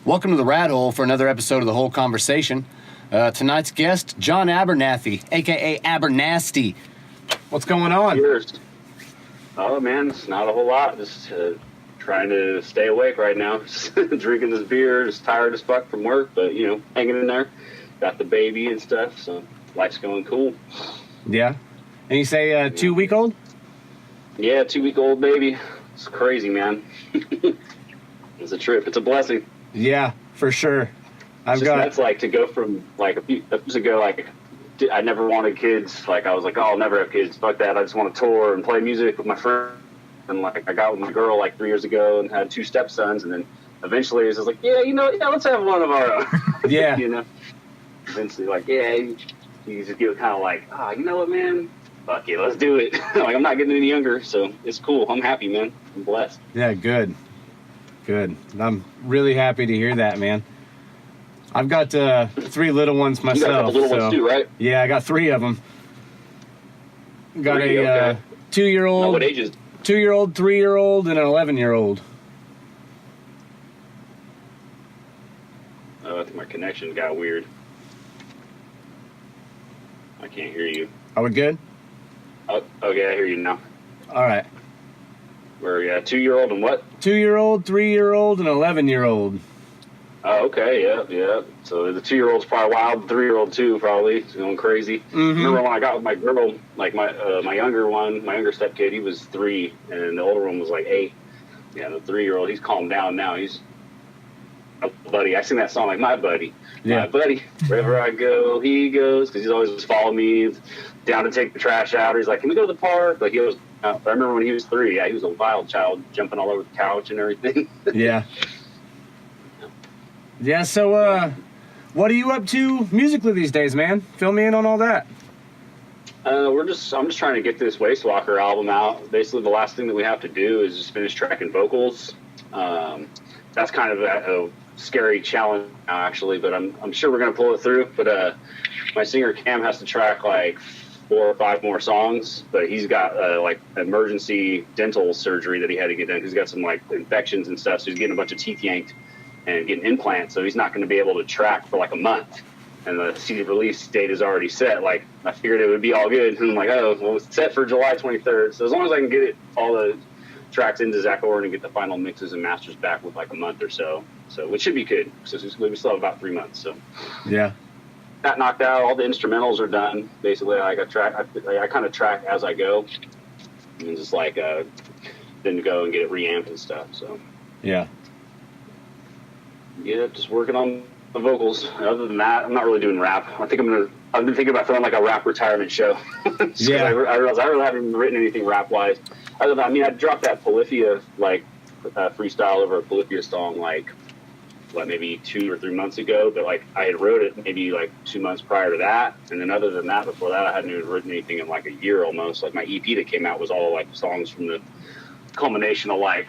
Welcome to the Rat Hole for another episode of The Whole Conversation. Tonight's guest, John Abernathy, a.k.a. Abernasty. What's going on? Cheers. Oh, man, it's not a whole lot. Just trying to stay awake right now. Just drinking this beer, just tired as fuck from work, but, you know, hanging in there. Got the baby and stuff, so life's going cool. Yeah? And you say 2-week-old? Yeah, 2-week-old baby. It's crazy, man. It's a trip. It's a blessing. Yeah, for sure. That's like to go from like a few years ago, like I never wanted kids. Like I was like, oh, I'll never have kids. Fuck that. I just want to tour and play music with my friends. And like I got with my girl like 3 years ago and had 2 stepsons. And then eventually it was just like, yeah, let's have one of our own. Yeah. Eventually like, yeah, you just get kind of like, you know what, man? Fuck it, let's do it. Like I'm not getting any younger, so it's cool. I'm happy, man. I'm blessed. Yeah, good. Good. I'm really happy to hear that, man. I've got 3 little ones myself. You got a couple little ones too, right? Yeah, I got 3 of them. Got a 2-year-old. Now, what ages? 2-year-old, 3-year-old, and an 11-year-old. Oh, I think my connection got weird. I can't hear you. Are we good? Oh, okay, I hear you now. All right. Where are you at? 2-year-old and what? 2-year-old, 3-year-old, and 11-year-old. Oh, okay, yeah. So the 2-year-old's probably wild, the 3-year-old too, probably. It's going crazy. Mm-hmm. Remember when I got with my girl, like my younger stepkid, he was 3, and the older one was like 8. Yeah, the 3-year-old, he's calmed down now. He's my buddy. I sing that song like my buddy. Yeah. My buddy. Wherever I go, he goes, because he's always just following me down to take the trash out. He's like, can we go to the park? Like he was. I remember when he was 3. Yeah, he was a wild child, jumping all over the couch and everything. Yeah. Yeah. So, what are you up to musically these days, man? Fill me in on all that. I'm just trying to get this Wastewalker album out. Basically, the last thing that we have to do is just finish tracking vocals. That's kind of a scary challenge now, actually, but I'm sure we're gonna pull it through. But my singer Cam has to track like 4 or 5 more songs, but he's got like emergency dental surgery that he had to get done. He's got some like infections and stuff, so he's getting a bunch of teeth yanked and getting implants, so he's not going to be able to track for like a month. And the CD release date is already set. Like I figured it would be all good, and I'm like, oh, well, it's set for July 23rd. So as long as I can get all the tracks into Zach Orr and get the final mixes and masters back with like a month or so, which should be good. So we still have about 3 months. So yeah. That knocked out. All the instrumentals are done. Basically, I kind of track as I go, and just like then go and get it reamped and stuff. So yeah, just working on the vocals. Other than that, I'm not really doing rap. I've been thinking about throwing like a rap retirement show. Yeah, I realized I really haven't written anything rap wise. I dropped that Polyphia like freestyle over a Polyphia song like. Maybe 2 or 3 months ago, but like I had wrote it maybe like 2 months prior to that, and then other than that, before that, I hadn't even written anything in like a year almost. Like my EP that came out was all like songs from the culmination of like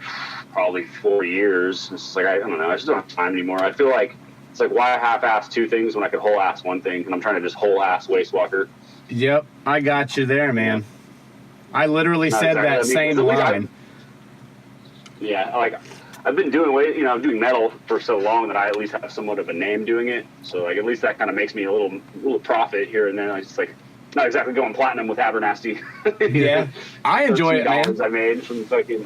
probably 4 years. It's just like I don't know, I just don't have time anymore. I feel like it's like why half-ass 2 things when I could whole-ass 1 thing, and I'm trying to just whole-ass Wastewalker. Yep, I got you there, man. I literally said that same line. Yeah, like. I've been doing I'm doing metal for so long that I at least have somewhat of a name doing it. So like at least that kind of makes me a little profit here and then. I just like not exactly going platinum with Abernathy. Yeah, I enjoy it, man. I made from fucking.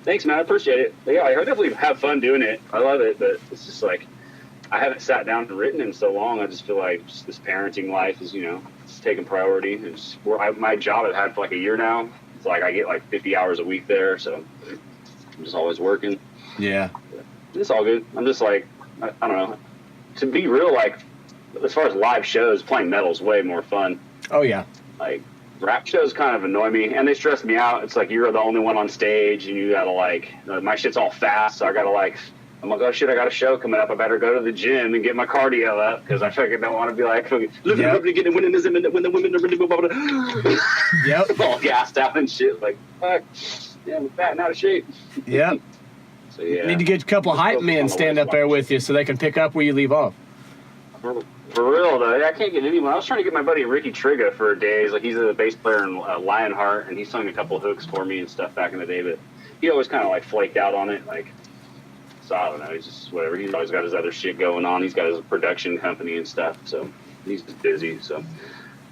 Thanks, man. I appreciate it. But yeah, I definitely have fun doing it. I love it, but it's just like I haven't sat down and written in so long. I just feel like just this parenting life is it's taking priority. It's my job I've had for like a year now. It's like I get like 50 hours a week there, so I'm just always working. Yeah. It's all good. I'm just like, I don't know. To be real, like, as far as live shows, playing metal's way more fun. Oh, yeah. Like, rap shows kind of annoy me, and they stress me out. It's like you're the only one on stage, and you gotta, like, my shit's all fast, so I gotta, like, I'm like, oh, shit, I got a show coming up. I better go to the gym and get my cardio up, because I fucking don't want to be like, when the women are really Yep. all gassed out and shit. Like, fuck, yeah, I'm fat and out of shape. Yep. So, yeah. You need to get a couple of hype men stand up there with you so they can pick up where you leave off. For real, though, I can't get anyone. I was trying to get my buddy Ricky Trigga for a day. He's a bass player in Lionheart, and he sung a couple of hooks for me and stuff back in the day, but he always kind of like flaked out on it. Like, So I don't know. He's just whatever. He's always got his other shit going on. He's got his production company and stuff. So he's just busy. So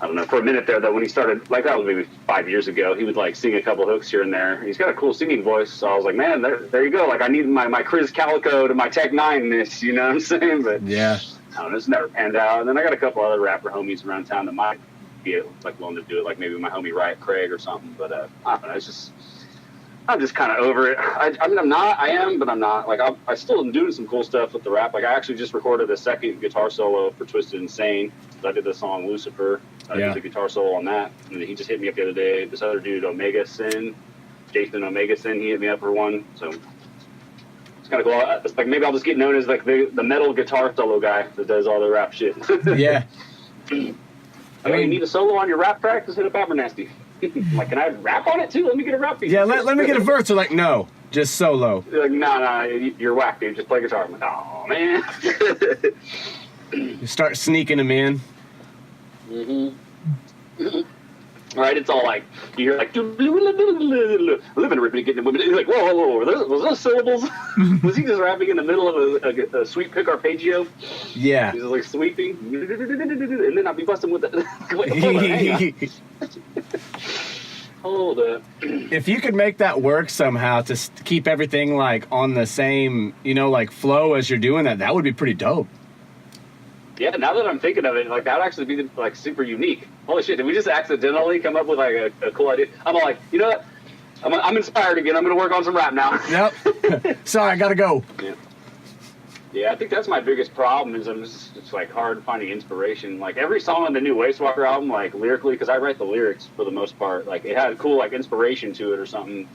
I don't know. For a minute there, though, when he started, like that was maybe 5 years ago, he would like sing a couple hooks here and there. He's got a cool singing voice. So I was like, man, there you go. Like I need my Chris Calico to my Tech 9-ness, you know what I'm saying? But Yeah. I don't know. It's never panned out. And then I got a couple other rapper homies around town that might be like willing to do it, like maybe my homie Riot Craig or something. But I don't know. It's just, I'm just kind of over it. I mean, I am, but I'm not. Like, I still am doing some cool stuff with the rap. Like, I actually just recorded a second guitar solo for Twisted Insane. I did the song Lucifer. I did the guitar solo on that. And he just hit me up the other day. This other dude, Jason Omega Sin, he hit me up for one. So it's kind of cool. It's like maybe I'll just get known as like the metal guitar solo guy that does all the rap shit. Yeah. I mean, you need a solo on your rap track? Just hit up Abernathy. Like, can I rap on it too? Let me get a rap piece. Yeah, let me get a verse. They're like, no, just solo. They're like, no, you're whack, dude. Just play guitar. I'm like, oh, man. You start sneaking them in. Right? It's all like, you hear like, living ripping, getting women. You're like, whoa, was those syllables? Was he just rapping in the middle of a sweep pick arpeggio? Yeah. He's like sweeping, and then I'll be busting with it. Wait, hold on, hang on. Hold up. If you could make that work somehow to keep everything like on the same, like flow as you're doing that would be pretty dope. Yeah, now that I'm thinking of it, like that would actually be like super unique. Holy shit, did we just accidentally come up with like a cool idea? I'm like, you know what? I'm inspired again. I'm going to work on some rap now. Yep. Sorry, I got to go. Yeah, I think that's my biggest problem is it's like hard finding inspiration. Like every song on the new Wastewalker album, like lyrically, because I write the lyrics for the most part, like it had a cool like inspiration to it or something.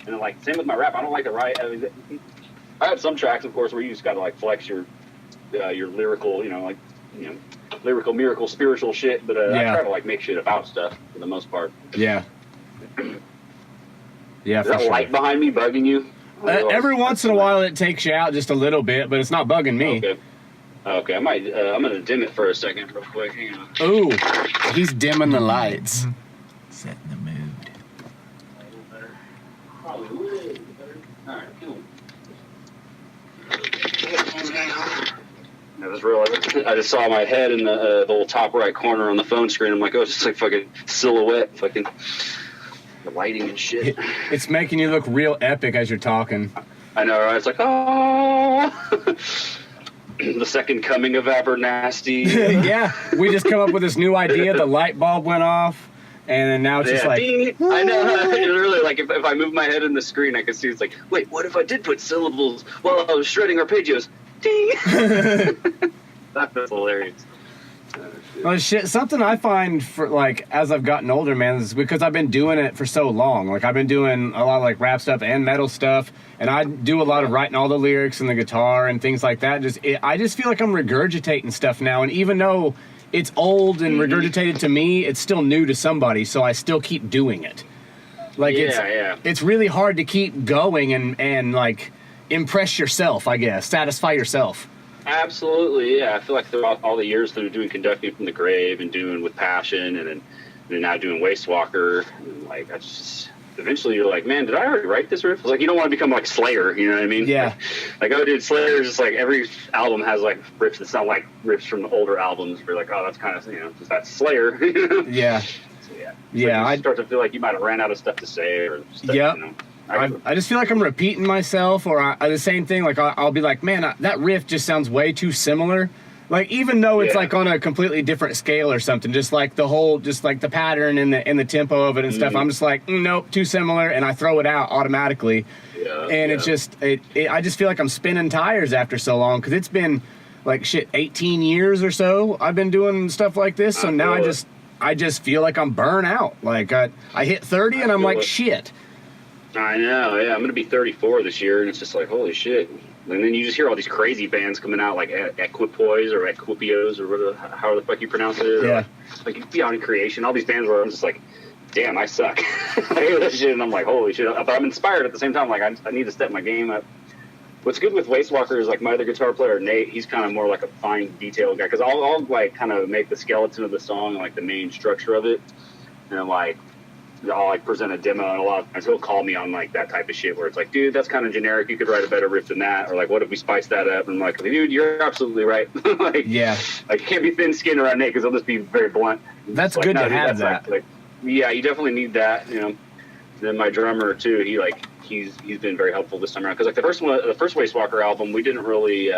And then like same with my rap, I don't like to write. I have some tracks, of course, where you just got to like flex your lyrical, lyrical miracle spiritual shit. But I try to like make shit about stuff for the most part. Yeah. Yeah. Is that light behind me bugging you? Every once in a while it takes you out just a little bit, but it's not bugging me. Okay. I'm gonna dim it for a second real quick. Hang on. Ooh, he's dimming the lights. Setting the mood. Probably a little bit better. All right, cool. I just realized I just saw my head in the little top right corner on the phone screen. I'm like, oh, it's just like fucking silhouette, fucking the lighting and shit. It's making you look real epic as you're talking. I know, right? It's like, oh, the second coming of Abernathy. Yeah, we just come up with this new idea. The light bulb went off, and now it's just like, ding. I know. Literally, like if I move my head in the screen, I can see it's like, wait, what if I did put syllables while I was shredding arpeggios? Ding. That's hilarious. well, shit. Something I find for like as I've gotten older, man, is because I've been doing it for so long. Like I've been doing a lot of like rap stuff and metal stuff, and I do a lot of writing all the lyrics and the guitar and things like that. I just feel like I'm regurgitating stuff now, and even though it's old and regurgitated to me, it's still new to somebody, so I still keep doing it. Like it's really hard to keep going and like impress yourself, I guess, satisfy yourself. Absolutely, yeah. I feel like throughout all the years through doing Conducting from the Grave and doing With Passion and then now doing Wastewalker, and like I just eventually you're like, man, did I already write this riff? It's like you don't want to become like Slayer, you know what I mean? Yeah. Like oh, dude, Slayer is just like every album has like riffs that sound like riffs from the older albums. Where you're like, oh, that's kind of that's Slayer. Yeah. So, yeah. I start to feel like you might have ran out of stuff to say or stuff. Yep. You know? I just feel like I'm repeating myself, or the same thing. Like I'll be like, man, that riff just sounds way too similar. Like even though it's like on a completely different scale or something, just like the pattern and the tempo of it and stuff. I'm just like, nope, too similar, and I throw it out automatically. Yeah, and it's just I just feel like I'm spinning tires after so long because it's been like 18 years or so I've been doing stuff like this. So now I just feel like I'm burnt out. Like I hit 30 and I'm like shit. I know, yeah. I'm going to be 34 this year, and it's just like, holy shit. And then you just hear all these crazy bands coming out, like Equipoise or Equipios or whatever, how the fuck you pronounce it. Yeah. Like Beyond Creation, all these bands where I'm just like, damn, I suck. I hear that shit, and I'm like, holy shit. But I'm inspired at the same time. Like, I need to step my game up. What's good with Wastewalker is, like, my other guitar player, Nate, he's kind of more like a fine detail guy. Because I'll like, kind of make the skeleton of the song, like, the main structure of it. And I'm like, I'll like present a demo, and a lot of times he'll call me on like that type of shit where it's like, dude, that's kind of generic. You could write a better riff than that, or like, what if we spice that up? And I'm like, dude, you're absolutely right. Like, Yeah. like you can't be thin-skinned around Nate because I'll just be very blunt. That's like, good no, to dude, have that's that. like, yeah, you definitely need that. You know. And then my drummer too. He's been very helpful this time around because like the first Wastewalker album, we didn't really.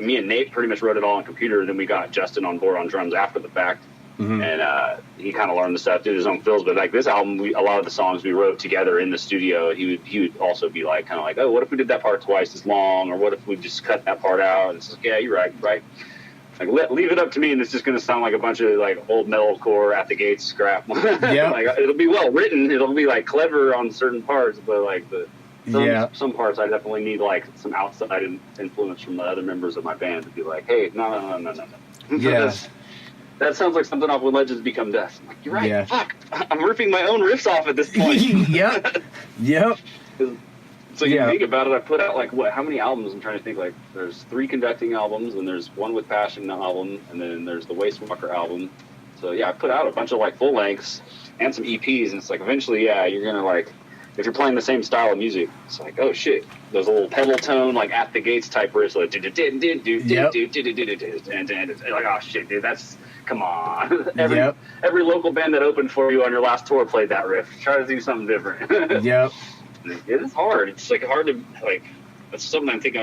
Me and Nate pretty much wrote it all on computer. Then we got Justin on board on drums after the fact. Mm-hmm. And he kind of learned the stuff, did his own fills. But like this album, a lot of the songs we wrote together in the studio. He would also be like, kind of like, oh, what if we did that part twice as long, or what if we just cut that part out? And it's like, yeah, you're right. Like leave it up to me, and it's just going to sound like a bunch of like old metalcore at the gates scrap. Yeah, like it'll be well written, it'll be like clever on certain parts, but like some parts I definitely need like some outside influence from the other members of my band to be like, hey, no. Yeah. That sounds like something off When Legends Become Death. I'm like, you're right. Yeah. Fuck. I'm ripping my own riffs off at this point. Yep. So you think about it, I put out like how many albums? I'm trying to think. Like there's 3 conducting albums, and there's one with Passion album, and then there's the Wastewalker album. So yeah, I put out a bunch of like full lengths and some EPs, and it's like eventually, you're gonna like, if you're playing the same style of music, it's like, oh shit, those little pedal tone like at the gates type riffs, like and like, oh shit, dude, that's, come on. Every local band that opened for you on your last tour played that riff. Try to do something different. Yep. It is hard. It's like hard to like. That's something I think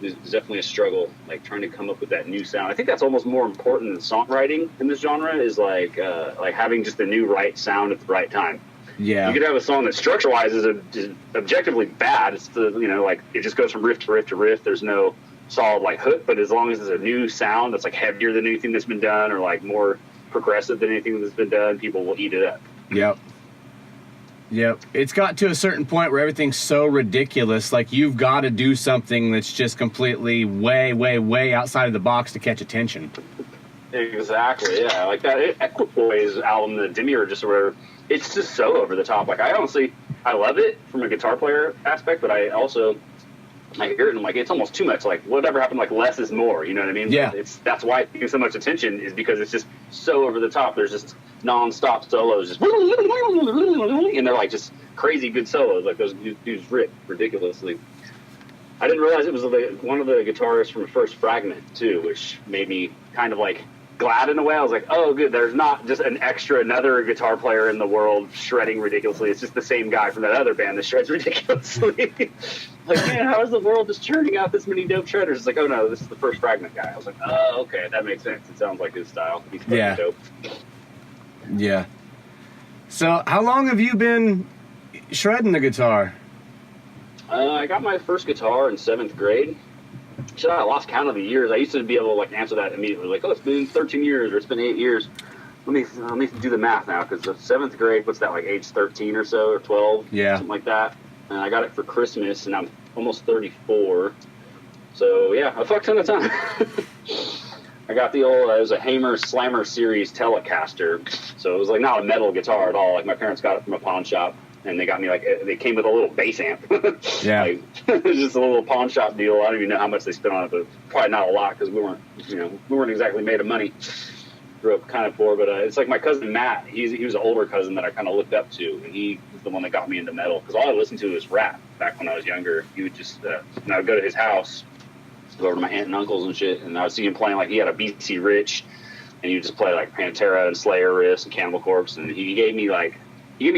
is definitely a struggle. Like trying to come up with that new sound. I think that's almost more important than songwriting in this genre. Is like having just the new right sound at the right time. Yeah. You could have a song that structure-wise is objectively bad. It's like it just goes from riff to riff to riff. There's no solid like hook, but as long as it's a new sound that's like heavier than anything that's been done, or like more progressive than anything that's been done, people will eat it up. Yep. It's got to a certain point where everything's so ridiculous, like you've got to do something that's just completely way, way, way outside of the box to catch attention. Exactly, yeah. Like that Equipoise album, the Demiurge, or whatever, it's just so over the top. Like I love it from a guitar player aspect, but I hear it and I'm like, it's almost too much. Like whatever happened, like less is more, you know what I mean? Yeah. That's why it's getting so much attention, is because it's just so over the top. There's just non-stop solos, just and they're like just crazy good solos. Like those dudes rip ridiculously. I didn't realize it was one of the guitarists from First Fragment too, which made me kind of like glad in a way. I was like, oh good, there's not just another guitar player in the world shredding ridiculously. It's just the same guy from that other band that shreds ridiculously. Like, man, how is the world just churning out this many dope shredders? It's like, oh no, this is the First Fragment guy. I was like, oh okay, that makes sense. It sounds like his style. He's fucking dope. Yeah. So how long have you been shredding the guitar? I got my first guitar in 7th grade. Shit, I lost count of the years. I used to be able to like answer that immediately, like, oh, it's been 13 years or it's been 8 years. Let me do the math now, because the 7th grade, what's that, like age 13 or so, or 12, something like that. And I got it for Christmas, and I'm almost 34. So yeah, a fuck ton of time. I got the old, it was a Hamer Slammer Series Telecaster, so it was like not a metal guitar at all. Like my parents got it from a pawn shop, and they got me they came with a little bass amp. Yeah. Like, it was just a little pawn shop deal. I don't even know how much they spent on it, but probably not a lot, because we weren't exactly made of money. Grew up kind of poor, but it's like my cousin Matt. He was an older cousin that I kind of looked up to, and he was the one that got me into metal, because all I listened to was rap back when I was younger. He would just, and I would go to his house, go over to my aunt and uncles and shit, and I would see him playing, like he had a BC Rich, and he would just play like Pantera and Slayer riffs and Cannibal Corpse, and he gave me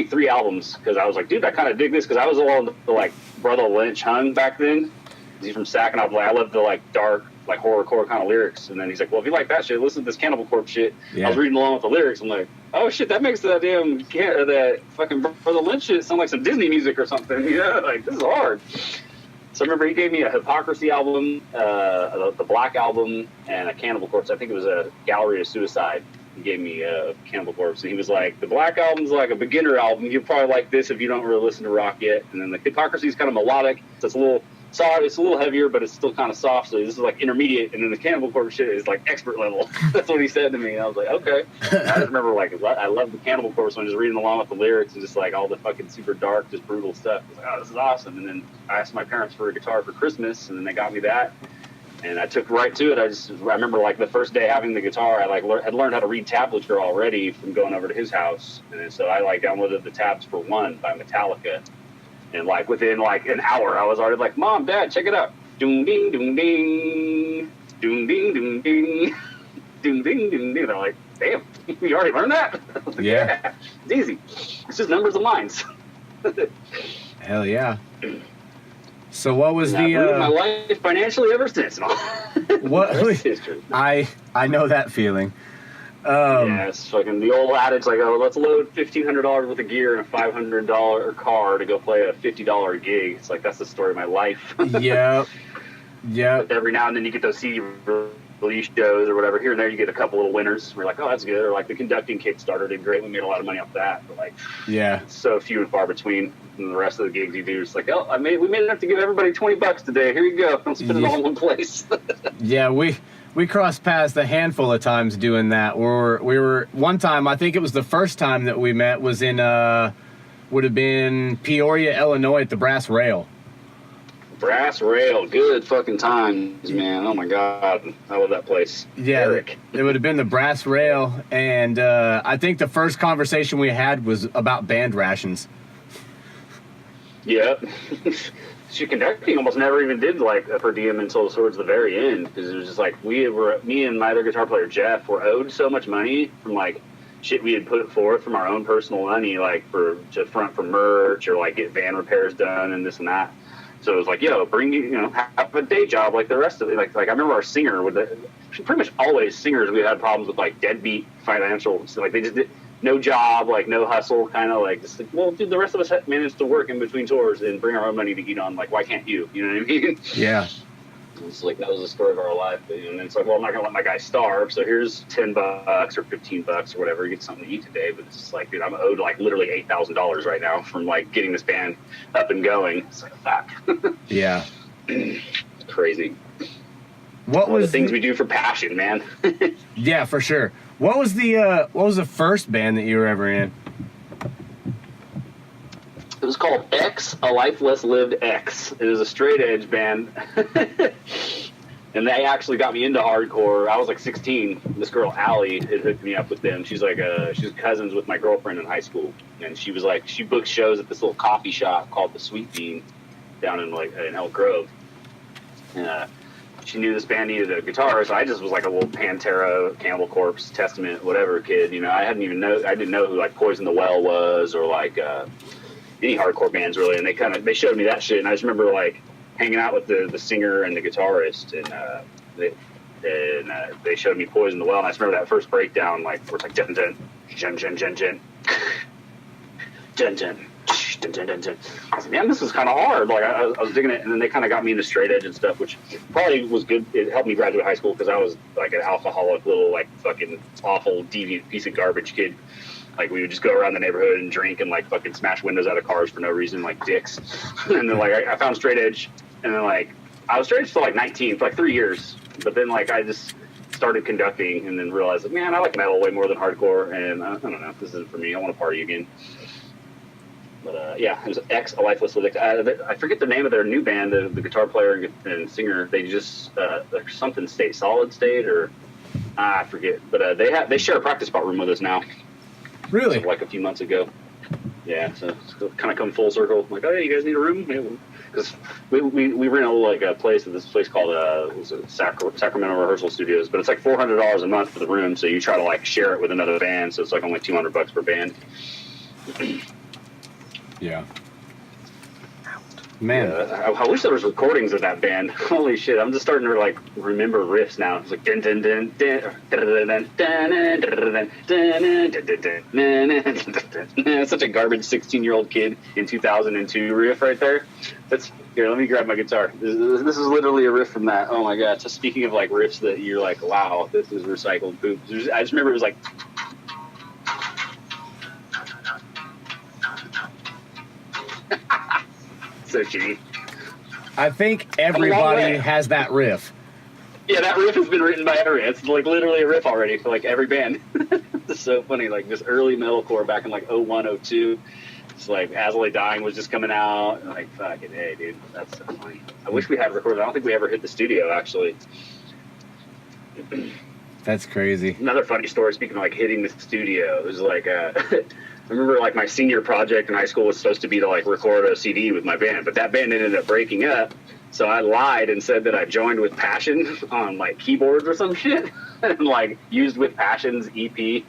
3 albums, because I was like, dude, I kind of dig this, because I was along the like Brother Lynch hung back then. He's from Sac, and I was like, I love the like dark, like horrorcore kind of lyrics. And then he's like, well, if you like that shit, listen to this Cannibal Corpse shit. Yeah. I was reading along with the lyrics. I'm like, oh shit, that makes that fucking Brother Lynch shit sound like some Disney music or something. Yeah, like this is hard. So I remember he gave me a Hypocrisy album, the Black album, and a Cannibal Corpse. I think it was a Gallery of Suicide. He gave me a Cannibal Corpse, and he was like, the Black album's like a beginner album. You'll probably like this if you don't really listen to rock yet. And then the Hypocrisy is kind of melodic, so it's a little soft, it's a little heavier, but it's still kind of soft. So this is like intermediate, and then the Cannibal Corpse shit is like expert level. That's what he said to me. And I was like, okay. I just remember like I love the Cannibal Corpse when just reading along with the lyrics and just like all the fucking super dark, just brutal stuff. I was like, oh, this is awesome. And then I asked my parents for a guitar for Christmas, and then they got me that. And I took right to it. I remember like the first day having the guitar, I like had learned how to read tablature already from going over to his house, and so I like downloaded the Tabs for One by Metallica, and like within like an hour, I was already like, Mom, Dad, check it out, doom ding doom ding, doom ding doom ding, doom ding doom ding. They're like, damn, you already learned that? I was like, yeah, it's easy. It's just numbers and lines. Hell yeah. So what was I've ruined my life financially ever since. What I know that feeling. Yeah, it's fucking the old adage like, oh, let's load $1,500 worth of gear in a $500 car to go play a $50 gig. It's like, that's the story of my life. Yeah. But every now and then you get those CD release shows or whatever. Here and there you get a couple little winners. We're like, oh, that's good. Or like the conducting Kickstarter did great. We made a lot of money off that. But like, yeah, it's so few and far between. And the rest of the gigs you do, it's like, oh, we made enough to give everybody $20 today. Here you go. Don't spend it all in one place. Yeah, we crossed paths a handful of times doing that. We were one time, I think it was the first time that we met was in would have been Peoria, Illinois at the Brass Rail. Brass Rail, good fucking times, man. Oh my God, I love that place. Yeah, Eric. It would have been the Brass Rail, and I think the first conversation we had was about band rations. Yeah. Conducting almost never even did like a per diem until towards the very end, because it was just like me and my other guitar player Jeff were owed so much money from like shit we had put forth from our own personal money, like to front for merch or like get van repairs done and this and that. So it was like, yo, have a day job like the rest of it. Like I remember our singer pretty much always singers, we had problems with like deadbeat financial. So like they just did no job, like no hustle, kind of like just like, well, dude, the rest of us managed to work in between tours and bring our own money to eat on. Like, why can't you? You know what I mean? Yeah. It's like that was the story of our life, and it's like, well, I'm not gonna let my guy starve, so here's $10 or $15 or whatever, get something to eat today. But it's just like, dude, I'm owed like literally $8,000 right now from like getting this band up and going. It's like, fuck. Yeah. Crazy. What was the things we do for passion, man? Yeah, for sure. What was the first band that you were ever in? It was called X, A Life Less Lived X. It was a straight edge band. And they actually got me into hardcore. I was like 16. This girl, Allie, had hooked me up with them. She's like, she's cousins with my girlfriend in high school. And she was like, she booked shows at this little coffee shop called the Sweet Bean down in Elk Grove. And she knew this band needed a guitar, so I just was like a little Pantera, Cannibal Corpse, Testament, whatever kid. You know, I didn't know who like Poison the Well was, or like any hardcore bands really. And they showed me that shit, and I just remember like hanging out with the singer and the guitarist, and they showed me Poison the Well, and I just remember that first breakdown, like where it's like dun dun dun dun dun dun dun dun. I was like, man, this was kind of hard. Like I was digging it, and then they kind of got me into straight edge and stuff, which probably was good. It helped me graduate high school because I was like an alcoholic, little like fucking awful, deviant piece of garbage kid. Like we would just go around the neighborhood and drink and like fucking smash windows out of cars for no reason, like dicks. And then like I found straight edge, and then like I was straight edge till like 19 for like 3 years, but then like I just started conducting and then realized like, man, I like metal way more than hardcore, and I don't know, this isn't for me. I want to party again. But yeah, it was X, A Lifeless Lived. I forget the name of their new band, the guitar player and singer. They just something state, Solid State, or I forget. But they share a practice spot room with us now. Really? So, like a few months ago. Yeah, so it's kind of come full circle. I'm like, oh yeah, you guys need a room? Because we ran a place at this place called Sacramento Rehearsal Studios, but it's like $400 a month for the room. So you try to like share it with another band, so it's like only $200 per band. Yeah. Man, yeah, I wish there was recordings of that band. Holy shit! I'm just starting to like remember riffs now. It's like dun dun dun dun dun dun dun dun dun. Such a garbage 16-year-old kid in 2002 riff right there. Here. Let me grab my guitar. This is literally a riff from that. Oh my god! So speaking of like riffs that you're like, wow, this is recycled poop. I just remember it was like. So shitty. I think everybody has that riff. Yeah, that riff has been written by every. It's like literally a riff already for like every band. It's so funny, like this early metalcore back in like 01, 02. It's like As I Lay Dying was just coming out. And like, fucking hey, dude, that's so funny. I wish we had recorded. I don't think we ever hit the studio actually. That's crazy. Another funny story. Speaking of like hitting the studio, it was like I remember like my senior project in high school was supposed to be to like record a CD with my band, but that band ended up breaking up. So I lied and said that I joined with Passion on like keyboards or some shit, and like used With Passion's EP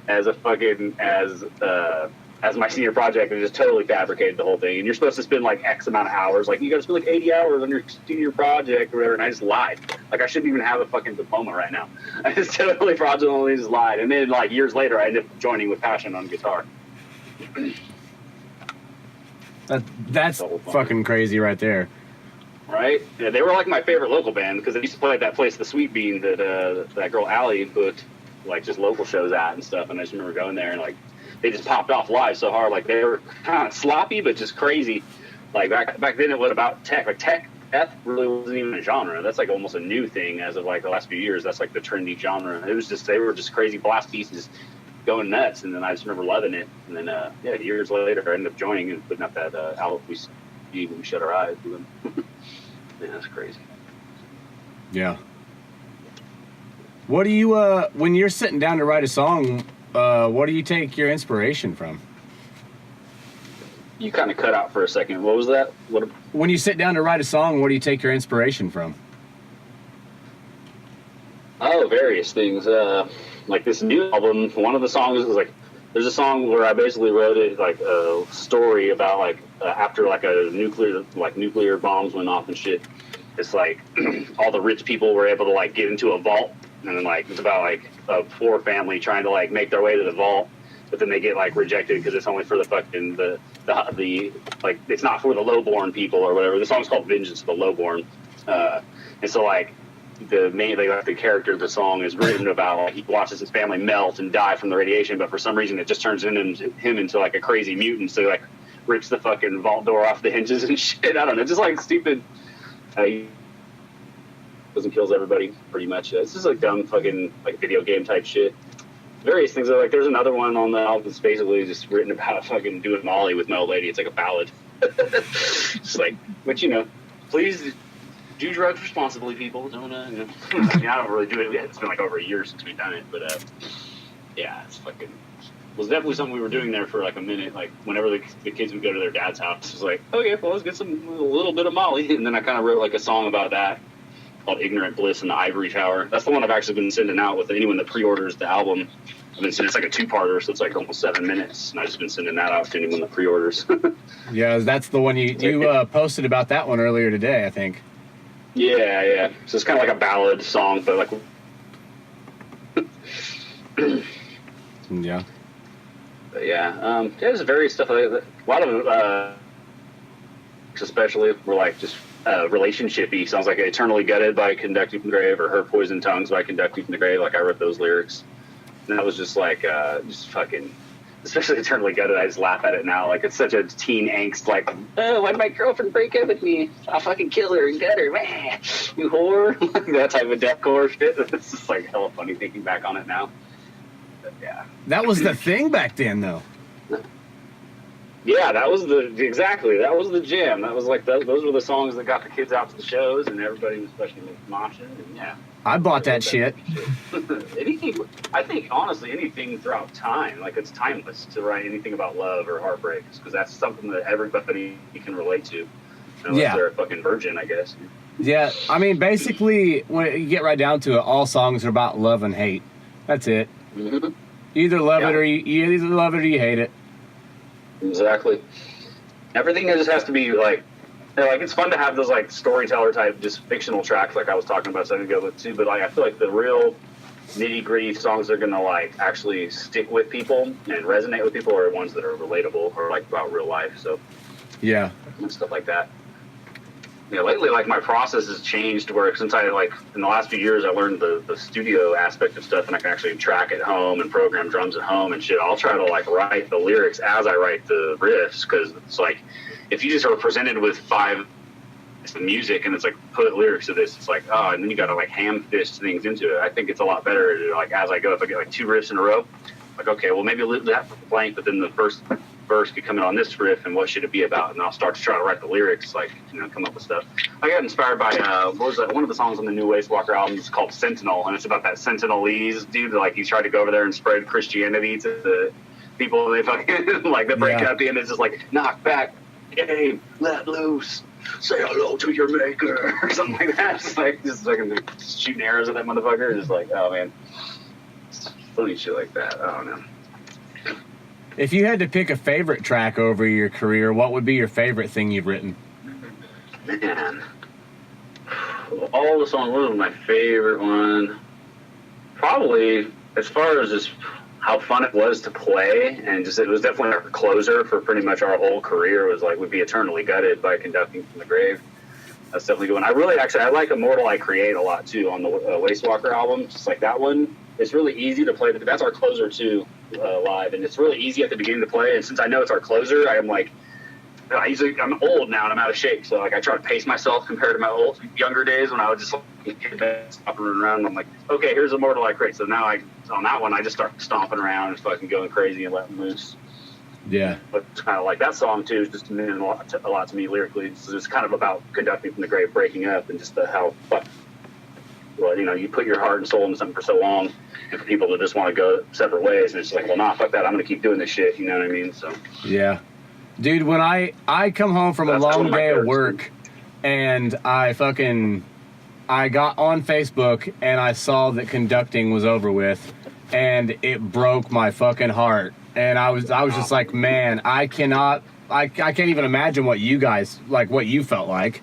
as a fucking as my senior project, and just totally fabricated the whole thing. And you're supposed to spend like X amount of hours, like you got to spend like 80 hours on your senior project or whatever. And I just lied. Like I shouldn't even have a fucking diploma right now. I just totally fraudulently just lied. And then like years later, I ended up joining With Passion on guitar. That's fucking crazy right there. Right? Yeah, they were like my favorite local band because they used to play at that place, the Sweet Bean, that that girl Allie booked like just local shows at and stuff. And I just remember going there and like they just popped off live so hard. Like they were kind of sloppy, but just crazy. Like back then it was about tech. Like tech really wasn't even a genre. That's like almost a new thing as of like the last few years. That's like the trendy genre. It was just, they were just crazy blast pieces going nuts. And then I just remember loving it. And then, yeah, years later I ended up joining and putting up that album we Shut Our Eyes. Yeah, that's crazy. Yeah. What do you, when you're sitting down to write a song, what do you take your inspiration from? You kind of cut out for a second. What was that? When you sit down to write a song, what do you take your inspiration from? Oh, various things. Like this new album, one of the songs is like, there's a song where I basically wrote it like a story about like after like a nuclear bombs went off and shit. It's like all the rich people were able to like get into a vault, and then like it's about like a poor family trying to like make their way to the vault, but then they get like rejected because it's only for the fucking the like it's not for the lowborn people or whatever. The song's called Vengeance of the Lowborn, and so like the character of the song is written about like he watches his family melt and die from the radiation, but for some reason it just turns him into like a crazy mutant, so he like rips the fucking vault door off the hinges and shit. I don't know, just like stupid. He goes and kills everybody pretty much. It's just like dumb fucking like video game type shit. Various things. Like there's another one on the album that's basically just written about fucking doing Molly with my old lady. It's like a ballad. It's like, but you know, please do drugs responsibly, people. Don't you know. I mean, I don't really do it yet. It's been like over a year since we've done it, but yeah, it's fucking. It was definitely something we were doing there for like a minute. Like whenever the kids would go to their dad's house, it was like, okay, well let's get a little bit of Molly, and then I kind of wrote like a song about that called Ignorant Bliss in the Ivory Tower. That's the one I've actually been sending out with anyone that pre-orders the album. I've been sending, it's like a 2-parter, so it's like almost 7 minutes, and I've just been sending that out to anyone that pre-orders. Yeah, that's the one you posted about that one earlier today, I think. Yeah. So it's kind of like a ballad song, but like. Yeah. But yeah, there's various stuff. Like that. A lot of especially were like just relationship-y. Sounds like Eternally Gutted by Conducting from the Grave or Her Poisoned Tongues by Conducting from the Grave. Like I wrote those lyrics. And that was just like, just fucking, especially Eternally Gutted, I just laugh at it now. Like it's such a teen angst, like, oh, why'd my girlfriend break up with me? I'll fucking kill her and gut her, man. You whore. Like that type of deathcore shit. It's just like hella funny thinking back on it now. But, yeah. That was the thing back then, though. Yeah, that was the jam. That was like those were the songs that got the kids out to the shows, and everybody was fucking moshing. And yeah, I bought that shit. Anything, I think honestly, anything throughout time, like it's timeless to write anything about love or heartbreaks, because that's something that everybody can relate to. Unless they're a fucking virgin, I guess. Yeah, I mean, basically, when you get right down to it, all songs are about love and hate. That's it. Mm-hmm. You either love it or you either love it or you hate it. Exactly. Everything just has to be like it's fun to have those like storyteller type, just fictional tracks like I was talking about a second ago, too. But like I feel like the real nitty gritty songs that are gonna like actually stick with people and resonate with people are ones that are relatable or like about real life. So yeah, and stuff like that. Yeah, lately, like my process has changed where since I like in the last few years I learned the studio aspect of stuff and I can actually track at home and program drums at home and shit. I'll try to like write the lyrics as I write the riffs, because it's like if you just are presented with 5 music and it's like put lyrics to this, it's like and then you got to like ham fist things into it. I think it's a lot better to, like as I go, if I get like 2 riffs in a row, like okay, well maybe leave that blank, but then the first verse could come in on this riff, and what should it be about? And I'll start to try to write the lyrics, like, you know, come up with stuff. I got inspired by what was that? One of the songs on the new Wastewalker album is called Sentinel, and it's about that Sentinelese dude that, like, he tried to go over there and spread Christianity to the people, and they fucking like they break out at the end. It's just like, knock back, game, let loose, say hello to your maker, or something like that. Just fucking shooting arrows at that motherfucker. Just like, oh man, funny shit like that. I don't know. If you had to pick a favorite track over your career, what would be your favorite thing you've written? Man, all the songs, what was my favorite one? Probably, as far as just how fun it was to play, and just it was definitely our closer for pretty much our whole career, was like, we'd be eternally gutted by Conducting from the Grave. That's definitely good one. I like Immortal I Create a lot too on the Wastewalker album. Just like that one, it's really easy to play. That's our closer too, live, and it's really easy at the beginning to play. And since I know it's our closer, I'm like, I'm old now and I'm out of shape, so like I try to pace myself compared to my younger days when I would just like stomping around. And I'm like, okay, here's Immortal I Create. So now on that one I just start stomping around and fucking going crazy and letting loose. Yeah, but it's kind of like that song too. Just meant a lot to me lyrically. It's kind of about Conducting from the Grave breaking up, and just how well, you know, you put your heart and soul into something for so long, and for people to just want to go separate ways, and it's like, well, nah, fuck that. I'm gonna keep doing this shit. You know what I mean? So yeah, dude. When I come home from a long day of work, and I got on Facebook and I saw that Conducting was over with, and it broke my fucking heart. And I was just like, man, I can't even imagine what you guys, like, what you felt like.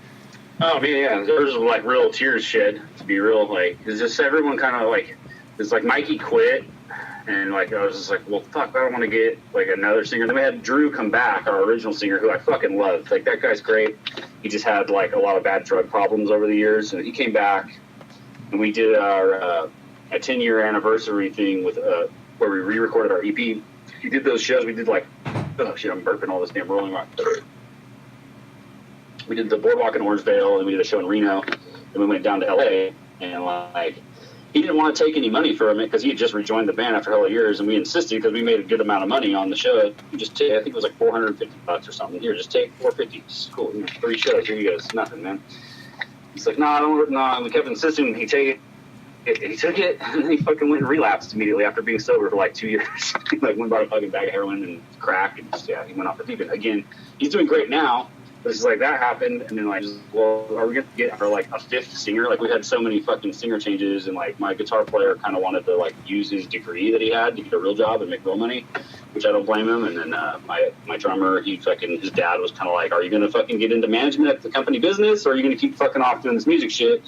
Oh, man, yeah. There's like real tears shed, to be real. Like, it's just everyone kind of like, it's like Mikey quit. And like, I was just like, well, fuck, I don't want to get like another singer. Then we had Drew come back, our original singer, who I fucking loved. Like, that guy's great. He just had like a lot of bad drug problems over the years. And he came back, and we did our a 10-year anniversary thing with where we re-recorded our EP. We did those shows. We did like, oh shit, I'm burping all this damn Rolling Rock. We did the Boardwalk in Orangevale, and we did a show in Reno, and we went down to LA, and like, he didn't want to take any money from it because he had just rejoined the band after hella years, and we insisted because we made a good amount of money on the show. We just take, I think it was like $450 or something. Here, just take $450. It's cool. 3 shows. Here you go. It's nothing, man. He's like, no, I don't. No, and we kept insisting. He take it. He took it, and then he fucking went and relapsed immediately after being sober for like 2 years. He like went and bought a fucking bag of heroin and crack, and just, he went off the deep end. Again, he's doing great now, but it's just like that happened, and then like, well, are we gonna get for like a 5th singer? Like, we had so many fucking singer changes, and like my guitar player kind of wanted to like use his degree that he had to get a real job and make real money, which I don't blame him. And then my drummer, his dad was kind of like, are you gonna fucking get into management at the company business, or are you gonna keep fucking off doing this music shit?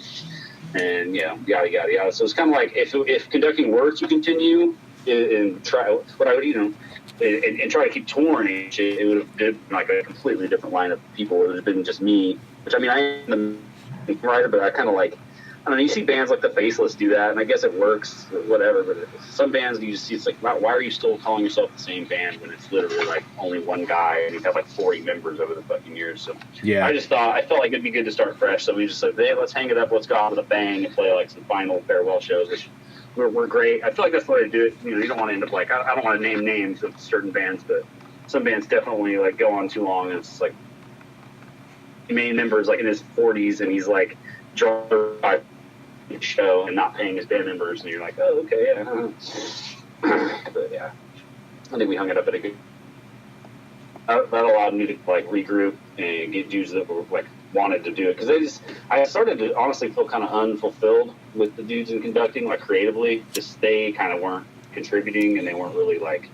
And yada yada yada. So it's kind of like, if Conducting were to continue and try what I would, and try to keep touring and shit, it would have been like a completely different line of people. It would have been just me, which I mean, I am the writer, but I kind of like, I don't know, you see bands like the Faceless do that, and I guess it works, whatever, but some bands you just see, it's like, why are you still calling yourself the same band when it's literally like only one guy, and you've had like 40 members over the fucking years? So yeah, I felt like it'd be good to start fresh, so we just said, hey, let's hang it up, let's go out with a bang and play like some final farewell shows, which were great. I feel like that's the way to do it. You don't want to end up like, I don't want to name names of certain bands, but some bands definitely like go on too long, and it's like, the main member is like in his 40s, and he's like drawing show and not paying his band members, and you're like, oh, okay, yeah. But yeah, I think we hung it up at a good. That allowed me to like regroup and get dudes that were like wanted to do it, because I started to honestly feel kind of unfulfilled with the dudes in Conducting, like creatively. Just they kind of weren't contributing, and they weren't really like.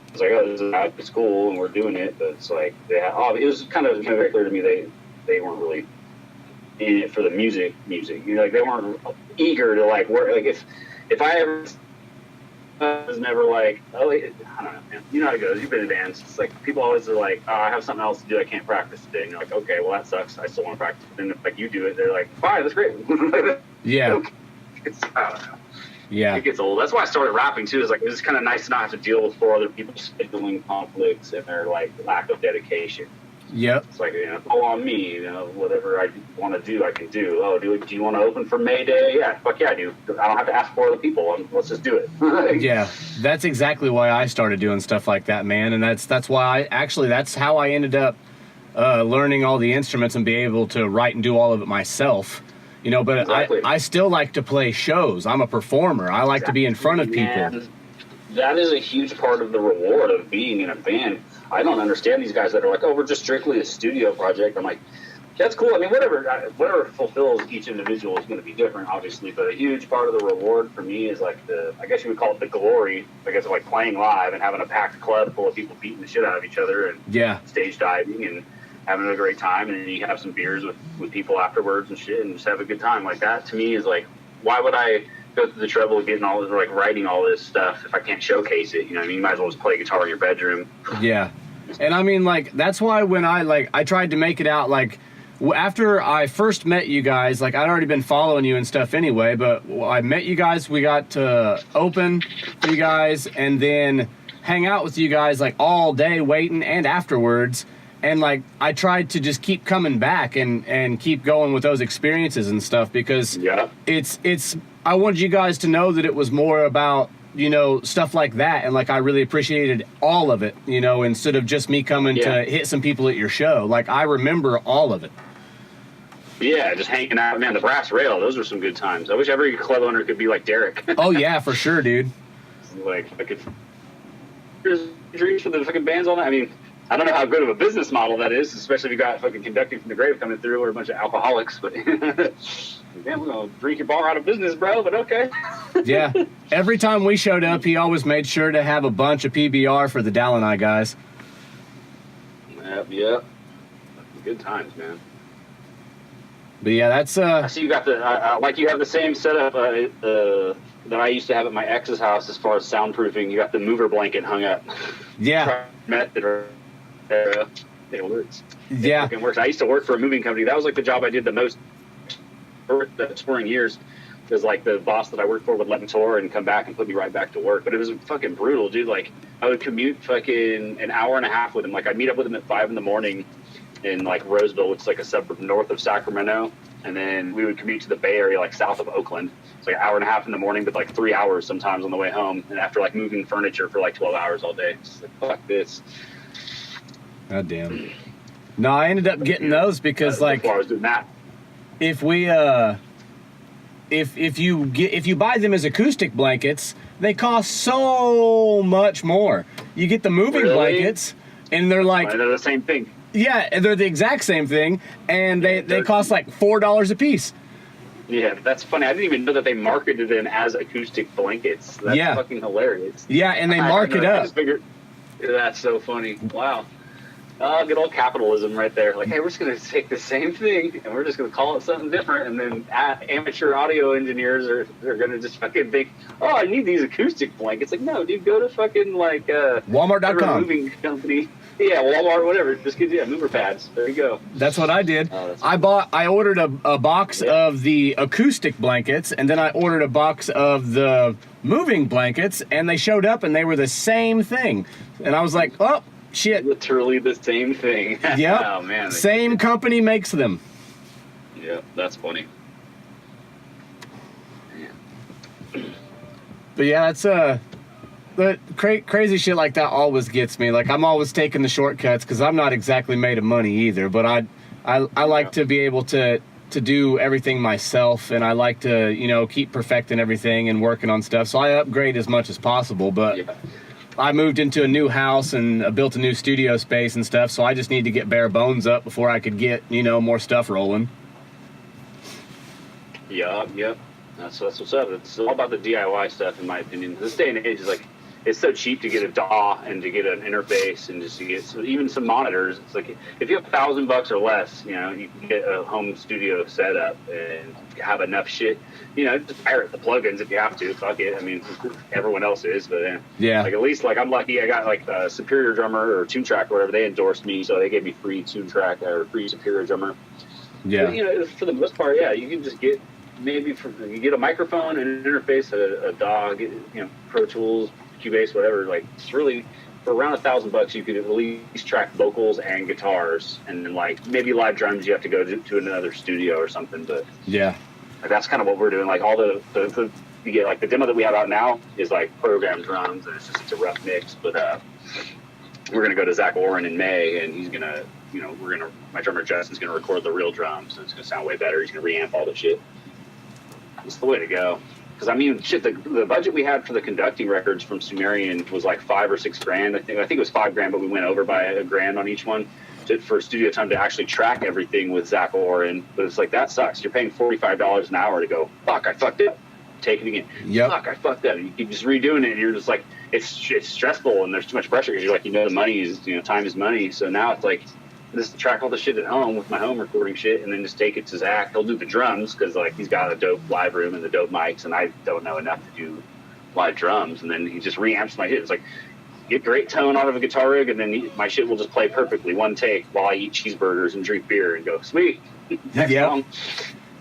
It's like, oh, it's cool and we're doing it, but it's like it was kind of very clear to me they weren't really in it for the music. Like, they weren't eager to like work. Like, if I ever was never like, oh, I don't know, man. You know how it goes. You've been in bands. It's like people always are like, oh, I have something else to do. I can't practice today. And you're like, okay, well, that sucks. I still want to practice. But then if like you do it, they're like, fine, that's great. Yeah. Okay. I don't know. Yeah. It gets old. That's why I started rapping too. Is like, it's kind of nice to not have to deal with 4 other people's scheduling conflicts and their like lack of dedication. Yep. It's like, all on me, whatever I want to do, I can do. Oh, do you want to open for May Day? Yeah, fuck yeah, I do. I don't have to ask for other people. Let's just do it. Yeah, that's exactly why I started doing stuff like that, man. And that's why that's how I ended up learning all the instruments and be able to write and do all of it myself. But Exactly. I still like to play shows. I'm a performer. I like to be in front of people. Man, that is a huge part of the reward of being in a band. I don't understand these guys that are like, oh, we're just strictly a studio project. I'm like, that's cool. I mean, whatever fulfills each individual is going to be different, obviously. But a huge part of the reward for me is like I guess you would call it the glory, I guess, of like playing live and having a packed club full of people beating the shit out of each other and stage diving and having a great time. And then you have some beers with people afterwards and shit and just have a good time. Like that to me is like, why would I go through the trouble of getting all this, like writing all this stuff if I can't showcase it? You might as well just play guitar in your bedroom. Yeah. And I mean, like, that's why when I tried to make it out, like, after I first met you guys, like, I'd already been following you and stuff anyway, but I met you guys, we got to open for you guys, and then hang out with you guys, like, all day waiting and afterwards. And, like, I tried to just keep coming back and keep going with those experiences and stuff because I wanted you guys to know that it was more about, stuff like that. And, like, I really appreciated all of it, instead of just me coming to hit some people at your show. Like, I remember all of it. Yeah, just hanging out. Man, the brass rail, those were some good times. I wish every club owner could be like Derek. Oh, yeah, for sure, dude. Like, I could... There's dreams for the fucking bands all night. I mean, I don't know how good of a business model that is, especially if you got fucking Conducting from the Grave coming through or a bunch of alcoholics. But damn, we're going to drink your bar out of business, bro, but okay. Yeah. Every time we showed up, he always made sure to have a bunch of PBR for the Dal and I guys. Yep. Good times, man. But yeah, that's... I see you got you have the same setup that I used to have at my ex's house as far as soundproofing. You got the mover blanket hung up. Yeah. It works. Yeah. It fucking works. I used to work for a moving company. That was like the job I did the most for the touring years. Because like the boss that I worked for would let me tour and come back and put me right back to work. But it was fucking brutal, dude. Like I would commute fucking an hour and a half with him. Like I'd meet up with him at 5 a.m. in like Roseville, which is like a suburb north of Sacramento. And then we would commute to the Bay Area, like south of Oakland. It's like an hour and a half in the morning, but like 3 hours sometimes on the way home. And after like moving furniture for like 12 hours all day. It's like, fuck this. God damn. No, I ended up getting those because like before I was doing that. If we if you buy them as acoustic blankets, they cost so much more. You get the moving blankets and they're like they're the same thing. Yeah, they're the exact same thing and they cost like $4 a piece. Yeah, that's funny. I didn't even know that they marketed them as acoustic blankets. That's fucking hilarious. Yeah, and they mark it up. I just figured, that's so funny. Wow. Good old capitalism right there. Like, hey, we're just going to take the same thing and we're just going to call it something different. And then amateur audio engineers are going to just fucking think, oh, I need these acoustic blankets. Like, no, dude, go to fucking like Walmart.com. Moving company. Yeah, Walmart, whatever. Just get mover pads. There you go. That's what I did. I ordered a box of the acoustic blankets, and then I ordered a box of the moving blankets, and they showed up, and they were the same thing. And I was like, oh, shit. Literally the same thing. Yep. Oh, man. Same company makes them. Yeah, that's funny. But yeah, that's but crazy shit like that always gets me. Like I'm always taking the shortcuts because I'm not exactly made of money either. But I like to be able to do everything myself, and I like to keep perfecting everything and working on stuff. So I upgrade as much as possible. But I moved into a new house and built a new studio space and stuff. So I just need to get bare bones up before I could get more stuff rolling. Yep. That's what's up. It's all about the DIY stuff, in my opinion. This day and age is like, it's so cheap to get a DAW and to get an interface and just to get even some monitors. It's like if you have $1,000 or less, you can get a home studio setup and have enough shit. Just pirate the plugins if you have to. Fuck it. I mean, everyone else is, but like at least like I'm lucky. I got like a Superior Drummer or Tune Track or whatever. They endorsed me, so they gave me free Tune Track or free Superior Drummer. Yeah. But, for the most part, you can just get. Maybe you get a microphone and an interface, a DAW, Pro Tools, Cubase, whatever. Like it's really for around $1,000, you could at least track vocals and guitars, and then like maybe live drums. You have to go to another studio or something. But Yeah. like, that's kind of what we're doing. Like all the you get like the demo that we have out now is like programmed drums, and it's a rough mix. But we're gonna go to Zach Oren in May, and he's gonna, my drummer Justin's gonna record the real drums, and it's gonna sound way better. He's gonna reamp all the shit. It's the way to go. Because I mean, shit, the budget we had for the conducting records from Sumerian was like $5 or $6 grand. I think it was $5 grand, but we went over by $1 grand on each one for studio time to actually track everything with Zach Oren. But it's like, that sucks. You're paying $45 an hour to go, fuck, I fucked it. Take it again. Yep. Fuck, I fucked up. You keep just redoing it, and you're just like, it's stressful, and there's too much pressure because you're like, the money is, time is money. So now it's like, just track all the shit at home with my home recording shit, and then just take it to Zach. He'll do the drums because like he's got a dope live room and the dope mics, and I don't know enough to do live drums. And then he just reamps my shit. It's like, get great tone out of a guitar rig, and then my shit will just play perfectly one take while I eat cheeseburgers and drink beer and go, sweet. Next song.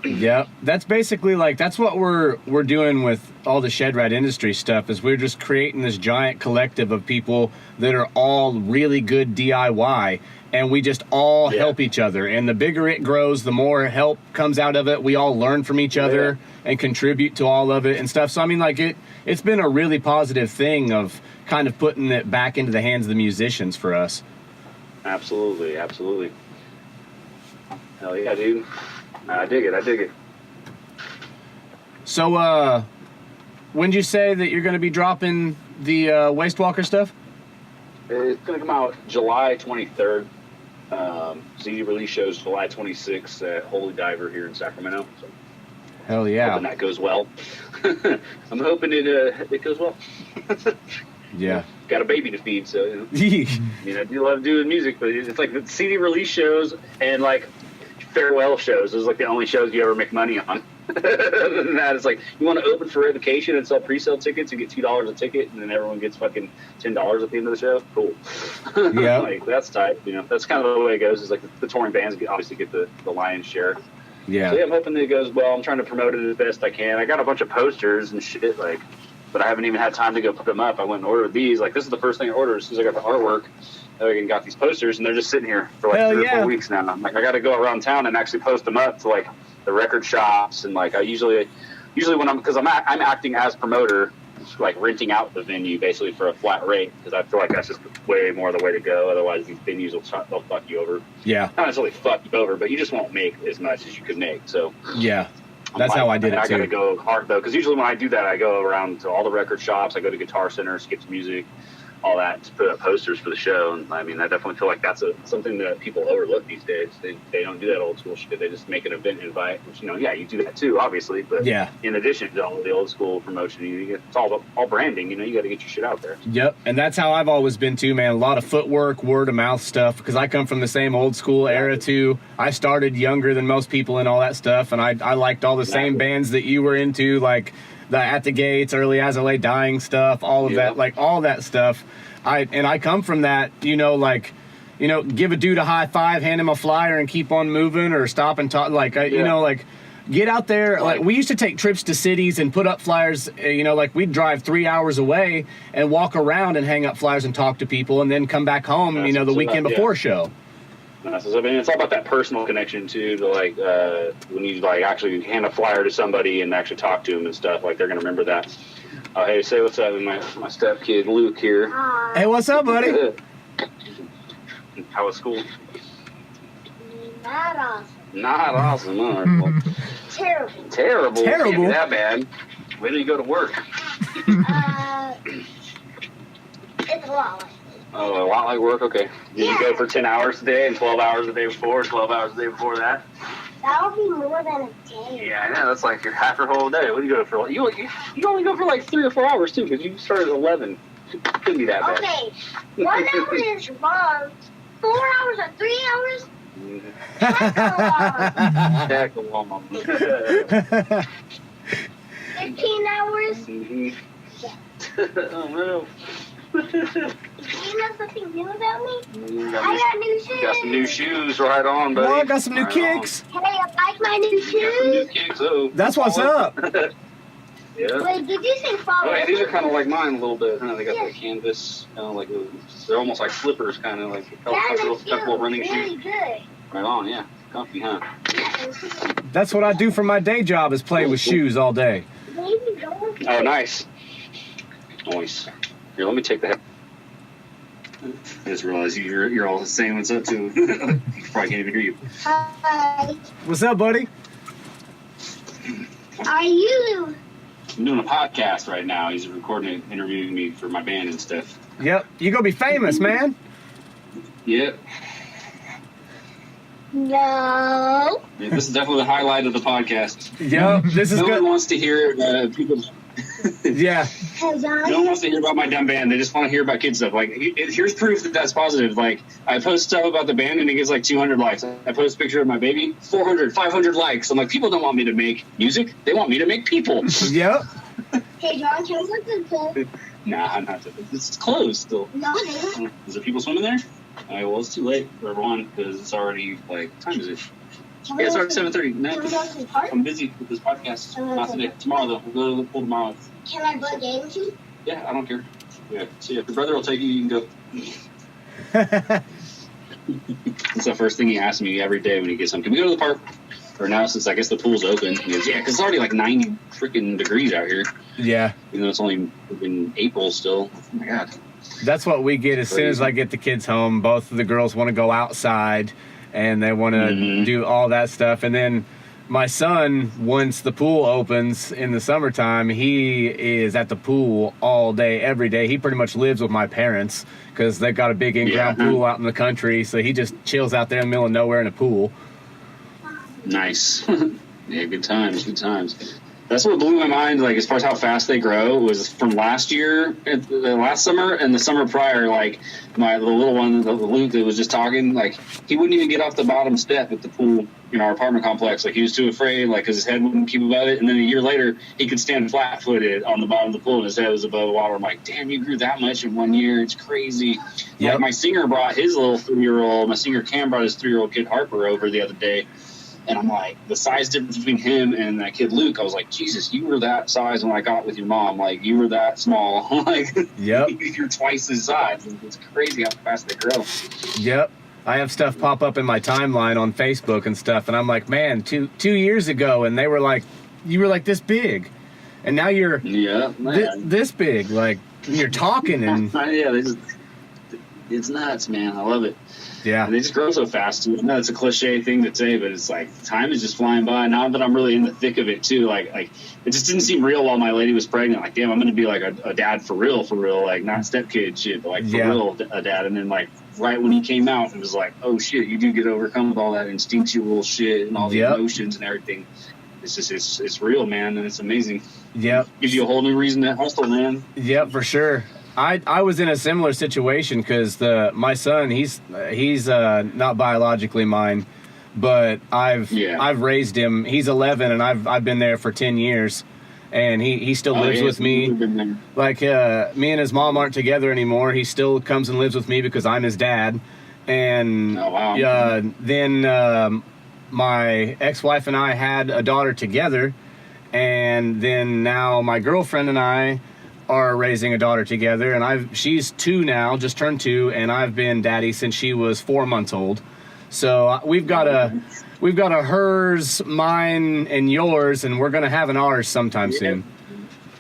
Yeah, that's basically like, that's what we're doing with all the ShedRat industry stuff, is we're just creating this giant collective of people that are all really good DIY, and we just all help each other. And the bigger it grows, the more help comes out of it. We all learn from each other and contribute to all of it and stuff. So I mean, like it's been a really positive thing of kind of putting it back into the hands of the musicians for us. Absolutely. Hell yeah, dude. I dig it. So, when did you say that you're going to be dropping the Wastewalker stuff? It's going to come out July 23rd. CD release shows July 26th at Holy Diver here in Sacramento. So Hell yeah. hoping that goes well. I'm hoping it goes well. Yeah. Got a baby to feed, so I do love doing music, but it's like the CD release shows and like farewell shows. Those are like the only shows you ever make money on. Other than that, it's like, you want to open for revocation and sell pre-sale tickets and get $2 a ticket, and then everyone gets fucking $10 at the end of the show. Cool. Yeah. Like, that's tight. That's kind of the way it goes. Is like the touring bands obviously get the lion's share. Yeah. So I'm hoping that it goes well. I'm trying to promote it as best I can. I got a bunch of posters and shit, like, but I haven't even had time to go put them up. I went and ordered these. Like, this is the first thing I ordered as soon as I got the artwork. I got these posters, and they're just sitting here for like 3 or 4 weeks now. I'm like, I got to go around town and actually post them up to like the record shops, and like I usually when because I'm acting as promoter, like renting out the venue basically for a flat rate, because I feel like that's just way more the way to go. Otherwise, these venues they'll fuck you over. Yeah. Not necessarily fuck you over, but you just won't make as much as you could make. So yeah. That's how I did it, I too. got to go hard, though, because usually when I do that, I go around to all the record shops. I go to Guitar Center, Skips Music, all that, to put up posters for the show. And I mean, I definitely feel like that's something that people overlook these days. They don't do that old school shit. They just make an event invite, which, you do that too, obviously. But in addition to all the old school promotion, it's all branding. You got to get your shit out there. Yep, and that's how I've always been too, man. A lot of footwork, word of mouth stuff, because I come from the same old school era too. I started younger than most people and all that stuff, and I liked all the same bands that you were into, like the At the Gates, early As I Lay Dying stuff, all of that, like all that stuff. I come from that, give a dude a high five, hand him a flyer, and keep on moving, or stop and talk, get out there. Like, we used to take trips to cities and put up flyers, like we'd drive 3 hours away and walk around and hang up flyers and talk to people, and then come back home, the weekend before show. I mean, it's all about that personal connection too. To like when you like actually hand a flyer to somebody and actually talk to them and stuff, like they're gonna remember that. Oh, hey, say what's up with my step kid Luke here. Hey, what's up, buddy? How was school? Not awesome. Not awesome. All right, well, Terrible. Can't be that bad. When do you go to work? It's a lot. Oh, a lot like work? Okay. Did you go for 10 hours a day and 12 hours a day before, 12 hours a day before that? That would be more than a day. Yeah, I know. That's like your half your whole day. What do you go for? You only go for like 3 or 4 hours, too, because you started at 11. Couldn't be that bad. Okay. 1 hour is wrong. 4 hours or 3 hours? Heck along. 15 hours? Mm-hmm. Oh, no. You know something new about me? I got new shoes. You got some new shoes, right on, buddy. Oh, I got some new kicks. Hey, I like my new shoes. You got some new kicks, oh. That's what's up. Yeah. Wait, did you say follow? Oh, yeah, these are kind of like mine a little bit. Huh? They got the canvas, like they're almost like flippers, kind of like comfortable running really shoes. good. Right on, yeah. Comfy, huh? That's what I do for my day job is play with shoes all day. Maybe don't. Oh, nice. Nice. Here, let me take that. I just realized you're all saying what's up too. You probably can't even hear you. Hi. What's up, buddy? Are you? I'm doing a podcast right now. He's recording, interviewing me for my band and stuff. Yep. You gonna be famous, man. Yep. No. Yeah, this is definitely the highlight of the podcast. Yep. This is No one good. wants to hear people. Yeah. Cause No one wants to hear about my dumb band. They just want to hear about kid stuff. Like, here's proof that that's positive. Like, I post stuff about the band and it gets like 200 likes. I post a picture of my baby, 400, 500 likes. I'm like, people don't want me to make music. They want me to make people. Yep. Hey, John, can we look at the pool? Nah, not to. It's closed still. No, nigga. Is there people swimming there? Well, it's too late for everyone because it's already, like, what time is it? Can we Yeah, it's go already to- 7:30. Can we No, go to the park? I'm busy with this podcast. Not today. Tomorrow, though. We'll go to the pool tomorrow. Can I play games with you? Yeah, I don't care. Yeah, see, if your brother will take you, you can go. That's the first thing he asks me every day when he gets home. Can we go to the park? Or now, since I guess the pool's open. He goes, yeah, because it's already like 90 freaking degrees out here. Yeah. Even though it's only in April still. Oh, my God. That's what we get as soon as I get the kids home. Both of the girls want to go outside and they want to do all that stuff. And then my son, once the pool opens in the summertime, he is at the pool all day, every day. He pretty much lives with my parents because they've got a big in-ground pool out in the country. So he just chills out there in the middle of nowhere in a pool. Nice. Yeah, good times, good times. That's what blew my mind, like, as far as how fast they grow, was from last year, last summer, and the summer prior, like, the little one, the Luke that was just talking, like, he wouldn't even get off the bottom step at the pool in our apartment complex. Like, he was too afraid, like, because his head wouldn't keep above it, and then a year later, he could stand flat-footed on the bottom of the pool, and his head was above the water. I'm like, damn, you grew that much in 1 year. It's crazy. Yep. Like, my singer brought his little 3-year-old, my singer Cam brought his 3-year-old kid Harper over the other day. And I'm like, the size difference between him and that kid Luke, I was like, Jesus, you were that size when I got with your mom. Like, you were that small. Like, Yep. You're twice his size. It's crazy how fast they grow. Yep. I have stuff pop up in my timeline on Facebook and stuff, and I'm like, man, two years ago, and they were like, you were like this big, and now you're Yeah, man. this big. Like, you're talking and Yeah, it's nuts, man. I love it. yeah. And they just grow so fast. I know it's a cliche thing to say, but it's like time is just flying by. Now that I'm really in the thick of it too, like it just didn't seem real while my lady was pregnant. Like, damn, I'm gonna be like a dad for real, like not stepkid shit, but like for real a dad. And then like right when he came out, it was like, oh shit, you do get overcome with all that instinctual shit and all the emotions and everything. It's just it's real, man, and it's amazing. Yep. Gives you a whole new reason to hustle, man. Yep, for sure. I was in a similar situation because my son, he's not biologically mine, but I've raised him. He's 11 and I've been there for 10 years, and he still lives with me. Like me and his mom aren't together anymore. He still comes and lives with me because I'm his dad. And then my ex-wife and I had a daughter together, and then now my girlfriend and I are raising a daughter together, and she's 2 now, just turned 2, and I've been daddy since she was 4 months old. So we've got a hers, mine, and yours, and we're gonna have an ours sometime soon.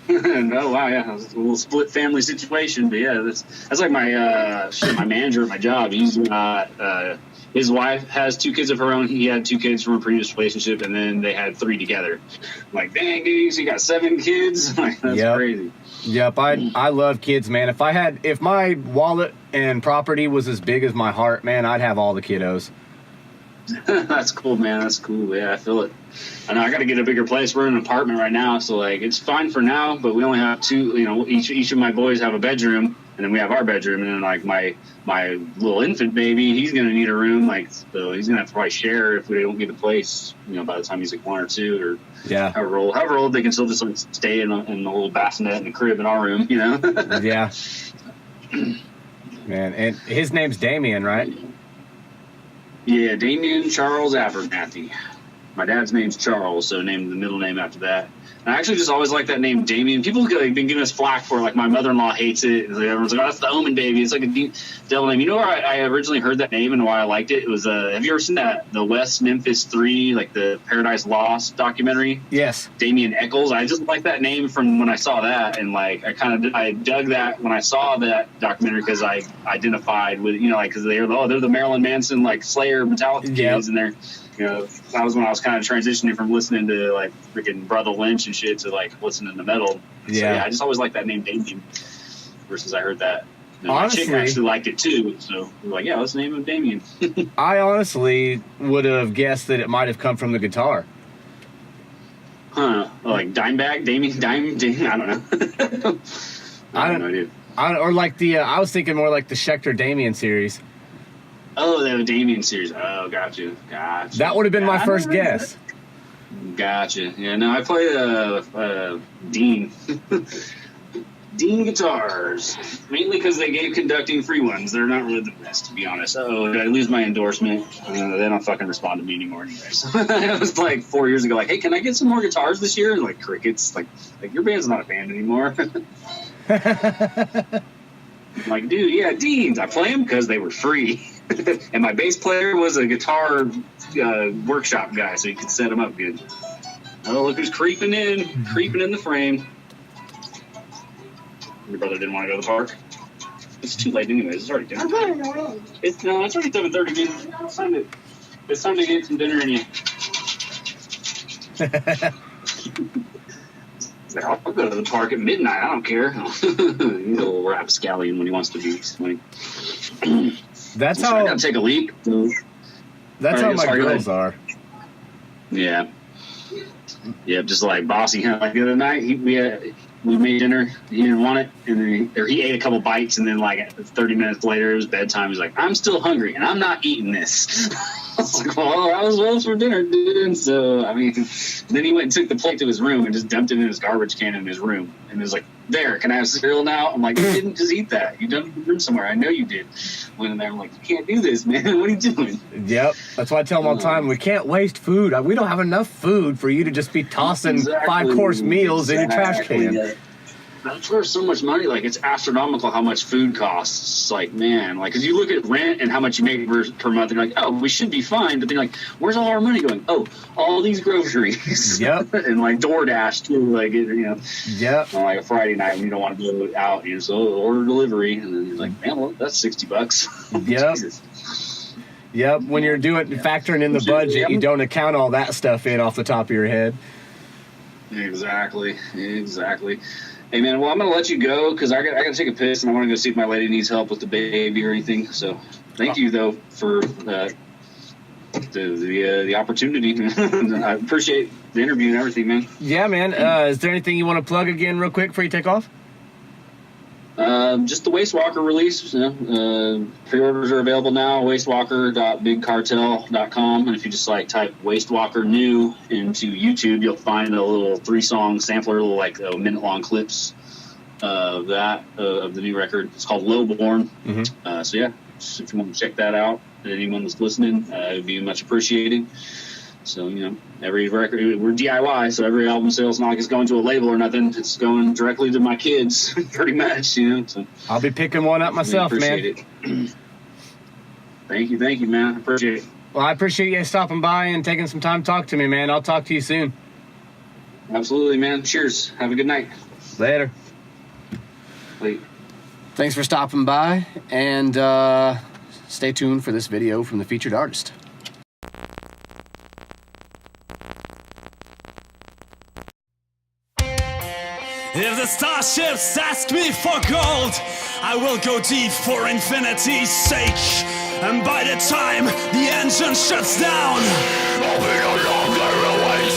No, wow, yeah, it's a little split family situation, but yeah, that's like my my manager at my job. He's his wife has 2 kids of her own. He had 2 kids from a previous relationship, and then they had 3 together. I'm like, dang, dude, so you got 7 kids? Like, that's crazy. Yep, I love kids, man. If my wallet and property was as big as my heart, man, I'd have all the kiddos. That's cool, man. That's cool. Yeah, I feel it. I know I got to get a bigger place. We're in an apartment right now, so like it's fine for now. But we only have 2. You know, each of my boys have a bedroom, and then we have our bedroom, and then like my little infant baby, he's gonna need a room. Like, so he's gonna have to probably share if we don't get a place. You know, by the time he's like 1 or 2 or however old, they can still just like stay in the little bassinet and the crib in our room. You know. Yeah. Man, and his name's Damien, right? Yeah, Damien Charles Abernathy. My dad's name's Charles, so named the middle name after that. And I actually just always like that name, Damien. People have been giving us flack for it. Like, my mother-in-law hates it. Everyone's like, oh, that's the Omen baby. It's like a devil name. You know where I originally heard that name and why I liked it? It was, have you ever seen the West Memphis 3, like the Paradise Lost documentary? Yes. Damien Eccles. I just like that name from when I saw that. And, like, I dug that when I saw that documentary because I identified with, you know, like, because they're the Marilyn Manson, like, Slayer, Metallica kids, and they're, you know, that was when I was kind of transitioning from listening to, like, freaking Brother Lynch and shit to, like, listening to metal. So, yeah, I just always liked that name, Damien, versus I heard that. And honestly, my chick actually liked it, too. So we were like, yeah, let's name him Damien. I honestly would have guessed that it might have come from the guitar. Huh. Like Dimebag? Damien? I don't know. I don't know, dude. Or like I was thinking more like the Schecter Damien series. Oh, the Damien series. Oh, gotcha. That would have been my first guess. Gotcha. Yeah, no, I play Dean. Dean guitars. Mainly because they gave conducting free ones. They're not really the best, to be honest. Oh, did I lose my endorsement? They don't fucking respond to me anymore anyways. It was like 4 years ago, like, hey, can I get some more guitars this year? And like, crickets. Like your band's not a band anymore. I'm like, dude, yeah, Deans. I play them because they were free. And my bass player was a guitar workshop guy, so he could set them up good. Oh, look who's creeping in the frame. Your brother didn't want to go to the park? It's too late anyways. It's already dinner time. It's already 7:30, dude. It's time to get some dinner in you. I'll go to the park at midnight. I don't care. He's a little rapscallion when he wants to be. That's how. I gotta take a leak. That's how my girls are. Yeah. Yeah, just like Bossy. Like the other night, we made dinner. He didn't want it, and then he ate a couple bites, and then like 30 minutes later, it was bedtime. He's like, "I'm still hungry, and I'm not eating this." I was like, "Well, that was for dinner, dude." And so, I mean, then he went and took the plate to his room and just dumped it in his garbage can in his room, and was like, "There, can I have cereal now?" I'm like, "You didn't just eat that. You dumped it in the room somewhere. I know you did." Went in there. I'm like, "You can't do this, man. What are you doing?" Yep, that's why I tell them all the time, we can't waste food. We don't have enough food for you to just be tossing 5-course meals in your trash can. That's where so much money, like, it's astronomical how much food costs. It's like, man, like, because you look at rent and how much you make per month, and you're like, oh, we should be fine. But then you're like, where's all our money going? Oh, all these groceries. Yep. And, like, DoorDash, too, like, you know. Yep. On, like, a Friday night when you don't want to go out, you know, so order delivery. And then you're like, man, well, that's $60. Yep. Jesus. Yep. When you're factoring in the budget, you don't account all that stuff in off the top of your head. Exactly. Hey, man, well, I'm going to let you go because I got to take a piss, and I want to go see if my lady needs help with the baby or anything. So thank you, though, for the opportunity. I appreciate the interview and everything, man. Yeah, man. Is there anything you want to plug again real quick before you take off? Just the Wastewalker release. You know, pre-orders are available now, wastewalker.bigcartel.com. And if you just like type Wastewalker new into YouTube, you'll find a little 3-song sampler, like minute-long clips of that, of the new record. It's called Lowborn. Mm-hmm. So yeah, if you want to check that out, anyone that's listening, it would be much appreciated. So, you know, every record, we're DIY, so every album sales not like it's going to a label or nothing. It's going directly to my kids, pretty much, you know. So I'll be picking one up myself, man. Thank you, man. I appreciate it. Well, I appreciate you stopping by and taking some time to talk to me, man. I'll talk to you soon. Absolutely, man. Cheers. Have a good night. Later. Wait. Thanks for stopping by, and stay tuned for this video from the featured artist. If the starships ask me for gold, I will go deep for infinity's sake. And by the time the engine shuts down, I'll be no longer awake.